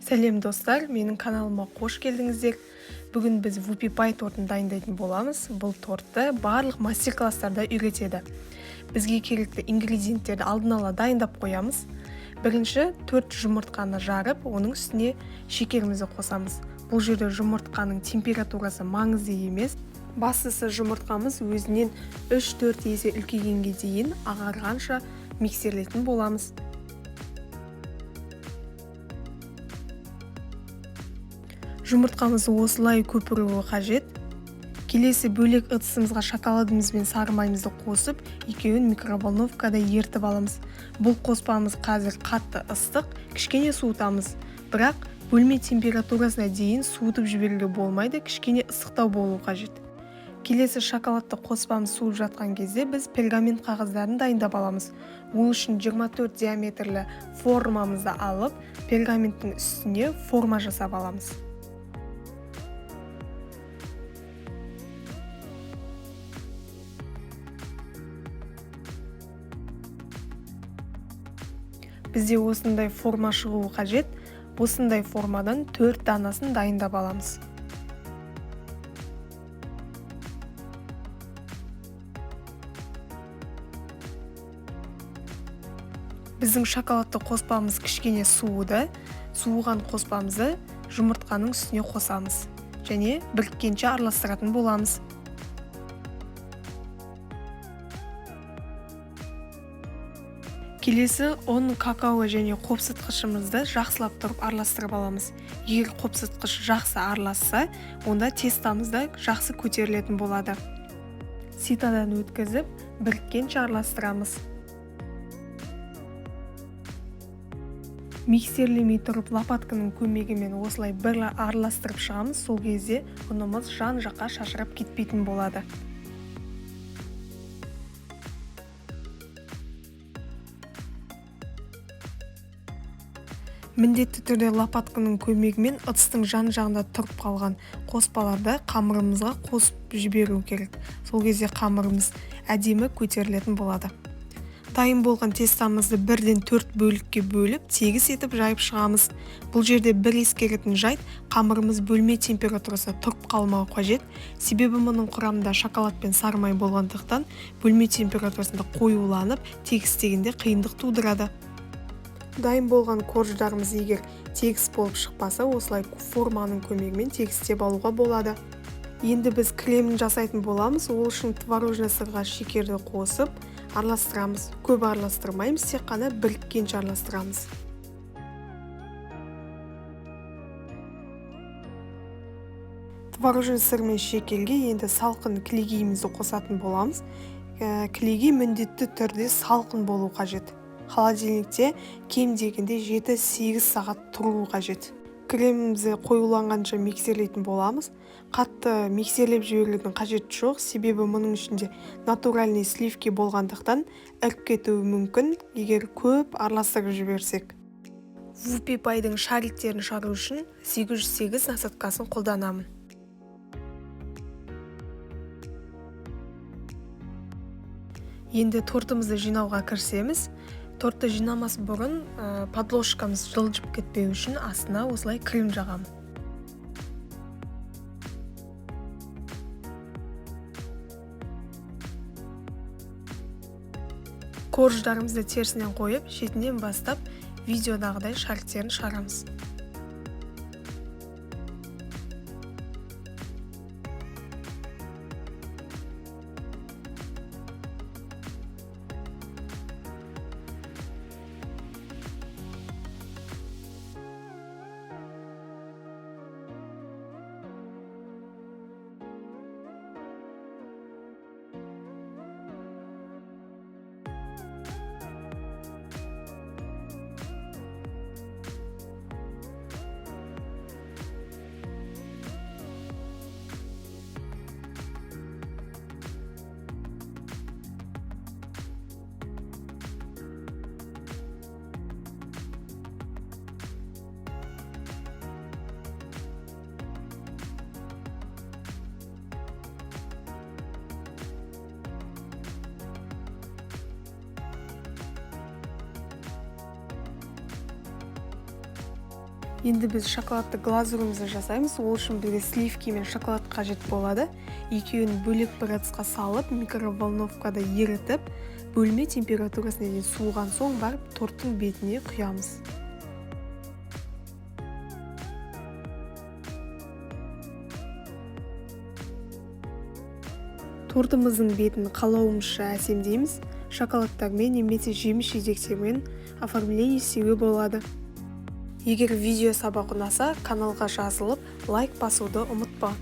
Сәлем достар, менің каналыма қош келдіңіздер. Бүгін біз вупи пай тортын дайындайтын боламыз. Бұл тортты барлық мастер-класстарда үйретеді. Бізге керекті ингредиенттерді алдын ала дайындап қоямыз. Бірінші 4 жұмыртқаны жарып, оның үстіне шекерімізді қосамыз. Бұл жерде жұмыртқаның температурасы маңызды емес. Бастысы жұмыртқамыз өзінен 3-4 есе үлкейгенге дейін ағарғанша миксерлейтін боламыз. Жұмыртқамызды осылай көпіруі қажет. Келесі бөлек ыдысымызға шоколадымыз бен сары майымызды қосып, екеуін микроволновкада ертіп аламыз. Бұл қоспамыз қазір қатты ыстық, кішкене суытамыз. Бірақ бөлме температурасына дейін суытып жіберуге болмайды, кішкене ыстықтау болуы қажет. Келесі шоколадты қоспамыз суып жатқан кезде біз пергамент қағаздарын дайындап аламыз. Ол үшін 24 диаметрлі формамызды алып, пергаменттің үстіне форма жасап аламыз. Бізде осындай форма шығуы қажет. Осындай формадан 4 данасын дайындап аламыз. Біздің шоколадты қоспамыз кішкене суыды. Суыған қоспамызды жұмыртқаның үстіне қосамыз. Және біріккенше араластыратын боламыз. Келесі ұн, какао және қопсытқышымызды жақсылап тұрып араластырып аламыз. Егер қопсытқыш жақсы араласса, онда тестамызда жақсы көтерілетін болады. Ситадан өткізіп, біріккенше араластырамыз. Миксерлемей тұрып лопатканың көмегімен осылай бір араластырып шығамыз. Сол кезде ұнымыз жан-жаққа шашырап кетпейтін болады. Міндетті түрде лопатканың көмегімен ыдыстың жан-жағында тұрып қалған қоспаларды қамырымызға қосып жіберу керек. Сол кезде қамырымыз әдемі көтерілетін болады. Дайын болған тестамызды 1-ден 4 бөлікке бөліп, тегіс етіп жайып шығамыз. Бұл жерде бір ескеретін жайт, қамырымыз бөлме температурасында тұрып қалмауы қажет. Себебі мұның құрамында шоколад пен сары май болғандықтан, бөлме температурасында қоюланып, тегістегенде қиындық тудырады. Дайын болған корждарымыз егер тегіс болып шықпаса, осылай форманың көмегімен тегістеп алуға болады. Енді біз кремін жасайтын боламыз. Ол үшін творожный сырға шекерді қосып, араластырамыз. Көп араластырмаймыз, тек қана біріккенше араластырамыз. Творожный сыр мен шекерге енді салқын кілегейімізді қосатын боламыз. Кілегей міндетті түрде салқын болу қажет. Холодильникте кем дегенде 7-8 сағат тұруы қажет. Кремімізді қоюланғанша миксерлейтін боламыз. Қатты миксерлеп жіберудің қажеті жоқ, себебі мұның ішінде натуральный сливки болғандықтан іріп кетуі мүмкін, егер көп араластырып жіберсек. Вупи пайдың шариктерін шығару үшін 808 насадкасын қолданамын. Енді тортымызды жинауға кірісеміз. Тортты жинамас бұрын подложкамыз жылжып кетпеу үшін астына осылай крем жағамын. Корждарымызды терісінен қойып, шетінен бастап видеодағыдай шариктерін шығарамыз. Енді біз шоколадты глазурымызды жасаймыз. Ол үшін бізге сливки мен шоколад қажет болады. Екеуін бөлек бір ыдысқа салып, микроволновкада ерітіп, бөлме температурасына дейін суыған соң барып торттың бетіне құямыз. Тортымыздың бетін қалауымызша әсемдейміз. Шоколадтармен немесе жеміс-жидектермен оформление істеуге болады. Егер видео сабақ ұнаса, каналға жазылып, лайк басуды ұмытпа.